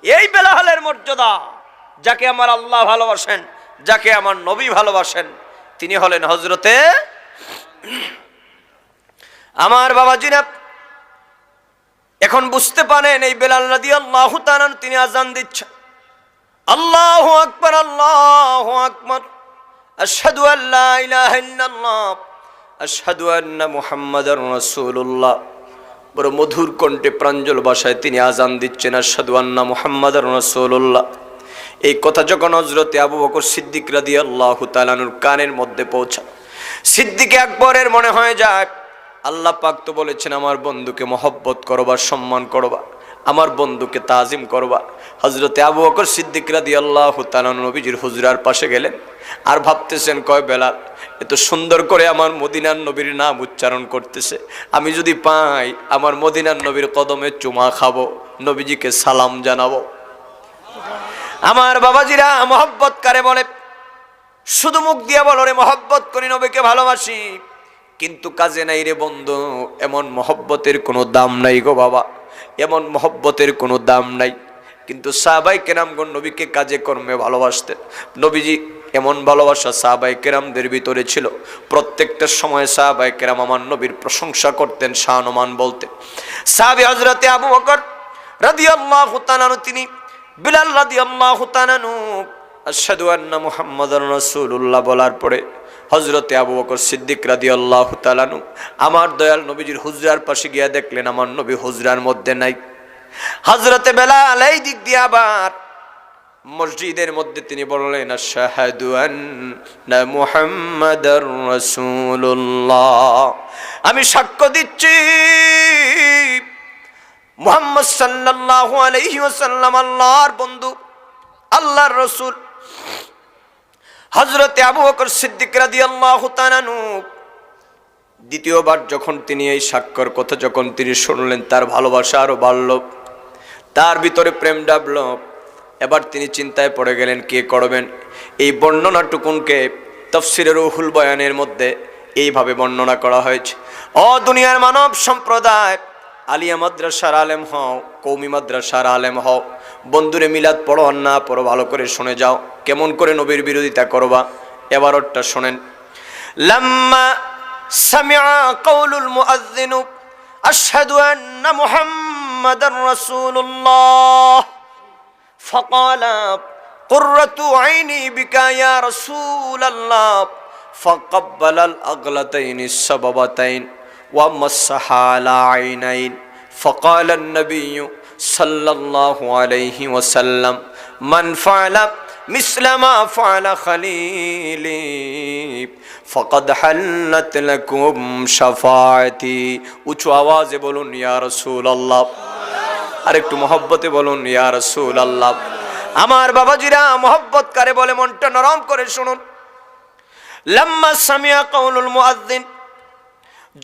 এই বেলালের মর্যাদা, যাকে আমার আল্লাহ ভালোবাসেন, যাকে আমার নবী ভালোবাসেন, তিনি হলেন হযরতে আমার বাবাজিরা। এখন বুঝতে পারেন এই বেলাল রাদিয়াল্লাহু তাআলা তিনি আযান দিচ্ছেন, আল্লাহু আকবার, আল্লাহু আকবার, আশহাদু আল্লা ইলাহা ইল্লাল্লাহ, আশহাদু আন্না মুহাম্মাদার রাসূলুল্লাহ। বড় মধুর কণ্ঠে প্রাঞ্জল ভাষায় তিনি আযান দিচ্ছেন, আশহাদু আন্না মুহাম্মাদার রাসূলুল্লাহ। এই কথা যখন হযরতে আবু বকর সিদ্দিক রাদিয়াল্লাহু তাআলা আনহুর কানের মধ্যে পৌঁছায়, সিদ্দিক আকবরের মনে হয়ে যায় আল্লাহ পাক তো বলেছেন আমার বন্ধুকে মহব্বত করবা, সম্মান করবা, আমার বন্ধুকে তাজিম করবা। হযরতে আবু বকর সিদ্দিক রাদিয়াল্লাহু তাআলা নবীজির হুজরার পাশে গেলেন আর ভাবতেছেন, কয় বেলাল এত সুন্দর করে আমার মদিনার নবীর নাম উচ্চারণ করতেছে, আমি যদি পাই আমার মদিনার নবীর কদমে চুমা খাবো, নবীজিকে সালাম জানাবো। আমার বাবাজিরা মহব্বত কারে বলে? শুধু মুখ দিয়ে বলো রে মহব্বত করি, নবীকে ভালোবাসি, কিন্তু কাজে নাই রে বন্ধু। এমন মহব্বতের কোনো দাম নাই গো বাবা, এমন মহব্বতের কোনো দাম নাই। কিন্তু সাহাবায়ে কেরামগণ নবীকে কাজে কর্মে ভালোবাসতেন। নবীজি এমন ভালোবাসা সাহাবায়ে কেরামদের ভিতরে ছিল, প্রত্যেকটা সময় সাহাবায়ে কেরাম আমার নবীর প্রশংসা করতেন, শানমান বলতেন। সাহাবী হযরতে আবু বকর রাদিয়াল্লাহু তাআলা তিনি বিলাল রাদিয়াল্লাহু তাআলা আশহাদু আন্না মুহাম্মাদার রাসূলুল্লাহ বলার পরে হযরতে আবু বকর সিদ্দিক রাদিয়াল্লাহু তাআলা আমার দয়াল নবীজির হুজরার পাশে গিয়া দেখলেন আমার নবী হুজরার মধ্যে নাই। হযরতে বেলাল এই দিক দিয়ে আবার মসজিদের মধ্যে তিনি বললেন, আশহাদু আন্না মুহাম্মাদার রাসূলুল্লাহ, আমি সাক্ষ্য দিচ্ছি মুহাম্মদ সাল্লাল্লাহু আলাইহি ওয়াসাল্লাম আল্লাহর বন্ধু, আল্লাহর রাসূল। হযরতে আবু বকর সিদ্দিক রাদিয়াল্লাহু তাআলা দ্বিতীয়বার যখন তিনি এই সাক্ষ্যর কথা যখন তিনি শুনলেন, তার ভালোবাসা আরো বাড়ল, তার ভিতরে প্রেম ডাবল। এবার তিনি চিন্তায় পড়ে গেলেন কে করবেন এই বর্ণনাটুকুনকে। তাফসীরে রুহুল বয়ানের মধ্যে এইভাবে বর্ণনা করা হয়েছে, ও দুনিয়ার মানব সম্প্রদায়, আলিয়া মাদ্রাসার আলেম হও, কওমি মাদ্রাসার আলেম হও, বন্ধুরে মিলাদ পড়ো আর না পড়ো ভালো করে শুনে যাও, কেমন করে নবীর বিরোধিতা করবা। এবারটা শোনেন, লাম্মা সামিআ কাউলুল মুআজ্জিন আশহাদু আন্না মুহাম্মাদার রাসূলুল্লাহ ফাকালা কুররাতু আইনি বিকা ইয়া রাসূলাল্লাহ ফাকাব্বালাল আগলাতাইনিস সাবাবাতাইন ওয়া মাসসাহা আলা আইনাইন ফাকালান নাবিয়্যু সাল্লাল্লাহু আলাইহি ওয়াসাল্লাম মান ফাআলা মিসলা মা ফাআলা খালিলি ফাকাদ হাল্লাত লাকুম শাফাআতি। উচ্চ আওয়াজে বলুন ইয়া রাসূলুল্লাহ, আর একটু মহব্বতে বলুন ইয়া রাসূলুল্লাহ। আমার বাবাজিরা মহব্বত কারে বলে মনটা নরম করে শুনুন। লাম্মা সামিআ কাউলুল মুআজ্জিন,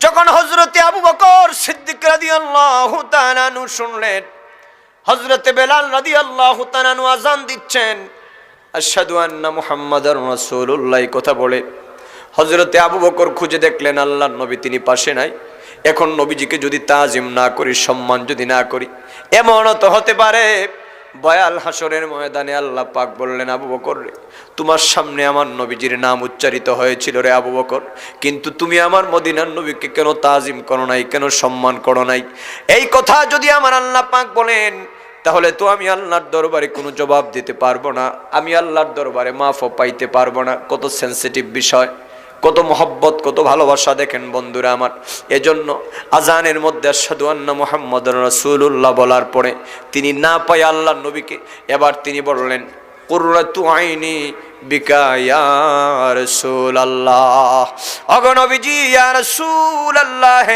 যখন হযরতে আবু বকর সিদ্দিক রাদিয়াল্লাহু তাআলা শুনলেন হযরতে বেলাল রাদিয়াল্লাহু তাআলা আযান দিচ্ছেন, আশহাদু আন্না মুহাম্মাদার রাসূলুল্লাহ কথা বলে, হযরতে আবু বকর খুঁজে দেখলেন আল্লাহর নবী তিনি পাশে নাই। এখন নবীজিকে যদি তাজিম না করি, সম্মান যদি না করি, এমনও তো হতে পারে বয়াল হাসরের ময়দানে আল্লাহ পাক বললেন, আবু বকর রে, তোমার সামনে আমার নবীজির নাম উচ্চারিত হয়েছিল রে আবু বকর, কিন্তু তুমি আমার মদিনার নবীকে কেন তাজিম করো নাই, কেন সম্মান করো নাই। এই কথা যদি আমার আল্লাহ পাক বলেন, তাহলে তো আমি আল্লাহর দরবারে কোনো জবাব দিতে পারবো না, আমি আল্লাহর দরবারে মাফও পাইতে পারবো না। কত সেন্সিটিভ বিষয়, কত মহব্বত, কত ভালোবাসা দেখেন বন্ধুরা আমার। এজন্য আজানের মধ্যে আশহাদু আন্না মুহাম্মাদুর রাসূলুল্লাহ বলার পরে তিনি না পায় আল্লাহর নবীকে, এবার তিনি বললেন কুররাতু আইনি বিকা ইয়া রাসূলুল্লাহ, ওগো নবীজি ইয়া রাসূলুল্লাহ,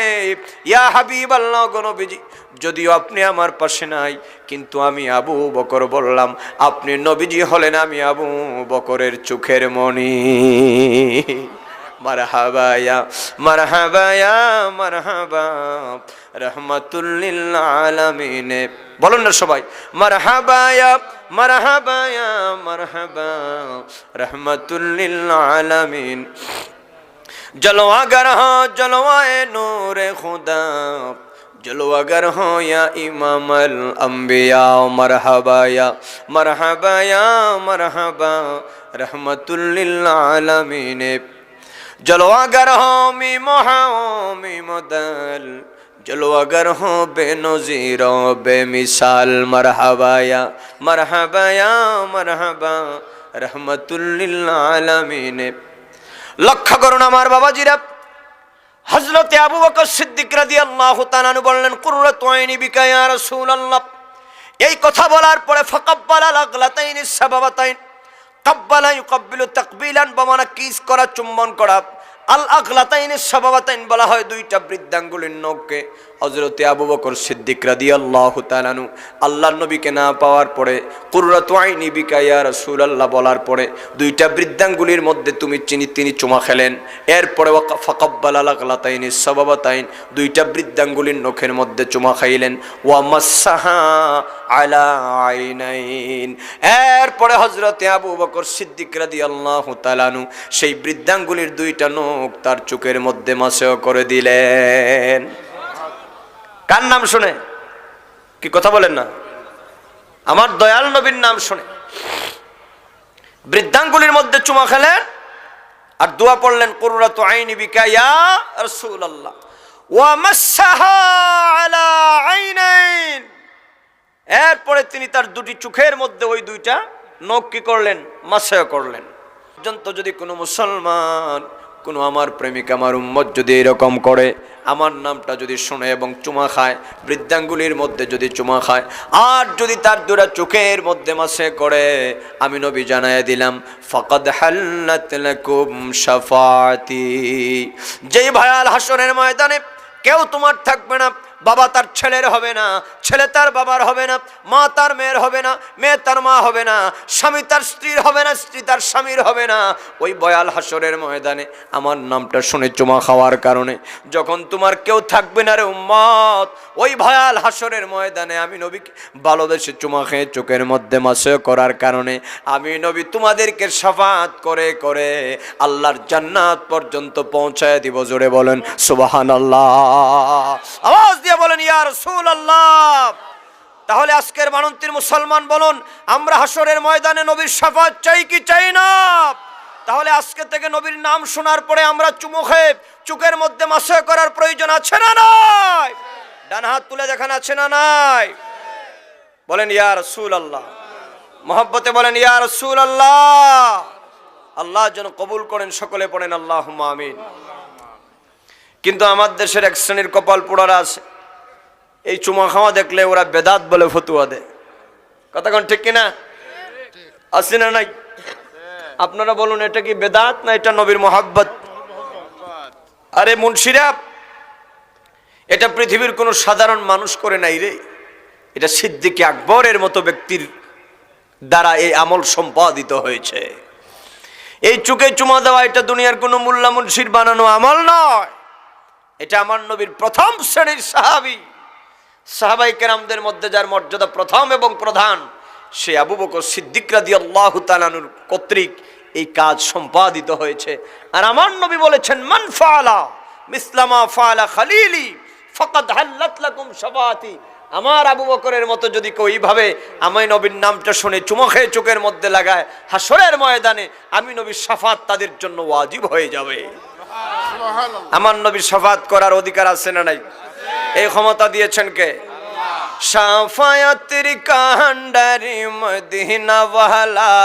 ইয়া হাবিবাল্লাহ, ওগো নবীজি যদিও আপনি আমার পাশে নাই, কিন্তু আমি আবু বকর বললাম, আপনি নবীজি হলেন, আমি আবু বকরের চোখের মণি। মারহাবা ইয়া মারহাবা ইয়া মারহাবা রাহমাতুল লিল আলামিন। বলুন না সবাই, মারহাবা ইয়া মারহাবা ইয়া মারহাবা রাহমাতুল লিল আলামিন। জলওয়াগার হো জলওয়ায়ে নূরে খুদা, जलवागर हो या इमामल अंबिया मरहबा या मरहबा या मरहबा रहमतुल लिल आलमीन जलवागर हो मी मोहमी मदल जलवागर हो बेनज़ीर बेमिसाल मरहबा या मरहबा रहमतुल लिल आलमीन। लक्ष्य करुन आमार बाबाजीरा हजरत आबू बकर सिद्दीक রাদিয়াল্লাহু তাআলা আনহু বললেন কুররাতু আইনি বিকা ইয়া রাসূলুল্লাহ। এই কথা বলার পরে ফাকাব্বালা লাগলাতাইনি সাবাবাতাইন কাব্বালা ইউকাব্বিলু তাকবিলান বমানা কিস করা চুম্বন করা আল আগলাতাইনি সাবাবাতাইন বলা হয় দুইটা বৃদ্ধাঙ্গুলির নখকে। হযরত আবু বকর সিদ্দিক রাদিয়াল্লাহু তাআলা আনহু আল্লাহর নবীকে না পাওয়ার পরে কুররাতু আইনি বিকা ইয়া রাসূলুল্লাহ বলার পরে দুইটা বৃদ্ধাঙ্গুলির মধ্যে তিনি চুমা খেলেন। এরপরে ফাকাব্বালা লাগলাতাইনি সাবাবাতাইন দুইটা বৃদ্ধাঙ্গুলির নখের মধ্যে চুমা খাইলেন। ওয়া মাসসাহা আলা আইনাইন এরপরে হযরত আবু বকর সিদ্দিক রাদিয়াল্লাহু তাআলা আনহু সেই বৃদ্ধাঙ্গুলির দুইটা নখ তার চোখের মধ্যে মাসহ করে দিলেন। কার নাম শুনে? কি কথা বলেন না? আমার দয়াল নবীর নাম শুনে বৃদ্ধাঙ্গুলির মধ্যে চুমা খেলেন আর দোয়া পড়লেন কুররাতু আইনি বিকা ইয়া রাসূলুল্লাহ ওয়া মাসসাহা আলা আইনাইন। এরপরে তিনি তার দুটি চোখের মধ্যে ওই দুইটা নখ কি করলেন? মাসহ করলেন। পর্যন্ত যদি কোনো মুসলমান কোনো আমার প্রেমিক আমার উম্মত যদি এরকম করে, আমার নামটা যদি শুনে এবং চুমা খায়, বৃদ্ধাঙ্গুলির মধ্যে যদি চুমা খায় আর যদি তার দুটা চোখের মধ্যে মাসে করে, আমি নবী জানায় দিলাম ফাকাদ হাল্লাত লাকুম শাফাআতি। যেই ভয়াল হাসরের ময়দানে কেউ তোমার থাকবে না, বাবা তার ছেলের হবে না, ছেলে তার বাবার হবে না, মা তার মেয়ের হবে না, মেয়ে তার মা হবে না, স্বামী তার স্ত্রীর হবে না, স্ত্রী তার স্বামীর হবে না। ওই ভয়াল হাসরের ময়দানে আমার নামটা শুনে চুমা খাওয়ার কারণে যখন তোমার কেউ থাকবে না রে উম্মত, ওই ভয়াল হাসরের ময়দানে আমি নবীকে ভালোবেসে চুমা খেয়ে চোখের মধ্যে মাসে করার কারণে আমি নবী তোমাদেরকে শাফাআত করে করে আল্লাহর জান্নাত পর্যন্ত পৌঁছায় দিব। জোরে বলেন সুবহানাল্লাহ, আওয়াজ দিয়ে বলেন ইয়া রাসূলুল্লাহ। তাহলে আজকের বানন্তির মুসলমান বলুন, আমরা হাসরের ময়দানে নবীর শাফাআত চাই কি চাই না? তাহলে আজকে থেকে নবীর নাম শোনার পরে আমরা চুমু খেয়ে চোখের মধ্যে মাসে করার প্রয়োজন আছে না নাই? ডান হাত তুলে দেখান, আছে না নাই? বলেন ইয়া রাসূলুল্লাহ, মহব্বতে বলেন ইয়া রাসূলুল্লাহ। আল্লাহ যেন কবুল করেন, সকলে পড়েন আল্লাহুম্মা আমিন। কিন্তু আমার দেশের এক শ্রেণীর কপাল পোড়ারা আছে, এই চুমা খাওয়া দেখলে ওরা বেদাত বলে ফতুয়া দেয়। কথা কোন ঠিক কিনা? আছে না নাই? আপনারা বলুন, এটা কি বেদাত না এটা নবীর মহব্বত? আরে মুন্সিরা, এটা পৃথিবীর কোনো সাধারণ মানুষ করে নাই রে, এটা সিদ্দিক আকবরের মতো ব্যক্তির দ্বারা এই আমল সম্পাদিত হয়েছে। এই চোখে চুমা দেওয়া এটা দুনিয়ার কোনো মোল্লা মুন্সির বানানো আমল নয়, এটা আমার নবীর প্রথম শ্রেণীর সাহাবী, সাহাবায়ে কেরামদের মধ্যে যার মর্যাদা প্রথম এবং প্রধান, সে আবু বকর সিদ্দিক রাদিয়াল্লাহু তাআলা আনহু কর্তৃক এই কাজ সম্পাদিত হয়েছে। আর আমার নবী বলেছেন মান ফাআলা মিসলামা ফাআলা খালিলি ফাকাদ হাল্লাত লাকুম শাফাআতি। আমার আবু বকরের মতো যদি কেউ এইভাবে আমি নবীর নামটা শুনে চুমা খেয়ে চোখের মধ্যে লাগায়, হাসরের ময়দানে আমি নবীর শাফাআত তাদের জন্য ওয়াজিব হয়ে যাবে। আমার নবীর শাফাআত করার অধিকার আছে না নাই? এই ক্ষমতা দিয়েছেন কে? শাফায়াতের কান্ডারি মদিনা ওয়ালা।